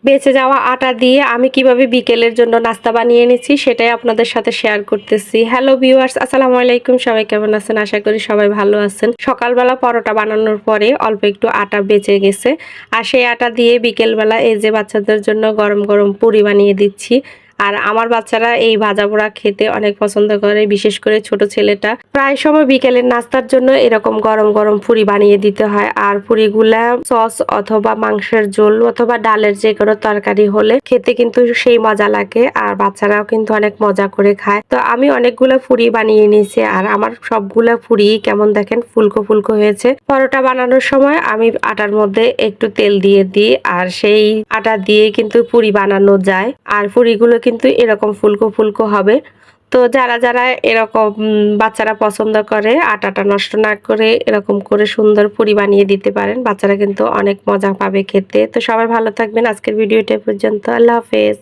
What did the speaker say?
বেঁচে যাওয়া আটা দিয়ে আমি কিভাবে বিকেলের জন্য নাস্তা বানিয়ে নিচ্ছি সেটাই আপনাদের সাথে শেয়ার করতেছি। হ্যালো ভিউয়ার্স, আসসালামু আলাইকুম। সবাই কেমন আছেন? আশা করি সবাই ভালো আছেন। সকালবেলা পরোটা বানানোর পরে অল্প একটু আটা বেঁচে গেছে, আর সেই আটা দিয়ে বিকেলবেলা এই যে বাচ্চাদের জন্য গরম গরম পুরি বানিয়ে দিচ্ছি। আর আমার বাচ্চারা এই ভাজা পোড়া খেতে অনেক পছন্দ করে, বিশেষ করে ছোট ছেলেটা। প্রায় সময় বিকেলের নাস্তার জন্য এরকম গরম গরম পুরি বানিয়ে দিতে হয়। আর পুরিগুলা সস অথবা মাংসের ঝোল অথবা ডালের যে কোনো তরকারি হলে খেতে কিন্তু সেই মজা লাগে, আর বাচ্চারাও কিন্তু অনেক মজা করে খায়। তো আমি অনেকগুলো পুরি বানিয়ে নিয়েছি, আর আমার সবগুলা পুরি কেমন দেখেন ফুলকো ফুলকো হয়েছে। পরোটা বানানোর সময় আমি আটার মধ্যে একটু তেল দিয়ে দিই, আর সেই আটা দিয়ে কিন্তু পুরি বানানো যায়। আর পুরিগুলো কিন্তু এরকম ফুলকো ফুলকো হবে। তো যারা যারা এরকম বাচ্চারা পছন্দ করে আটাটা নষ্ট না করে এরকম করে সুন্দর পুরি বানিয়ে দিতে পারেন, বাচ্চারা কিন্তু অনেক মজা পাবে খেতে। তো সবাই ভালো থাকবেন। আজকের ভিডিওটা পর্যন্ত। আল্লাহ হাফেজ।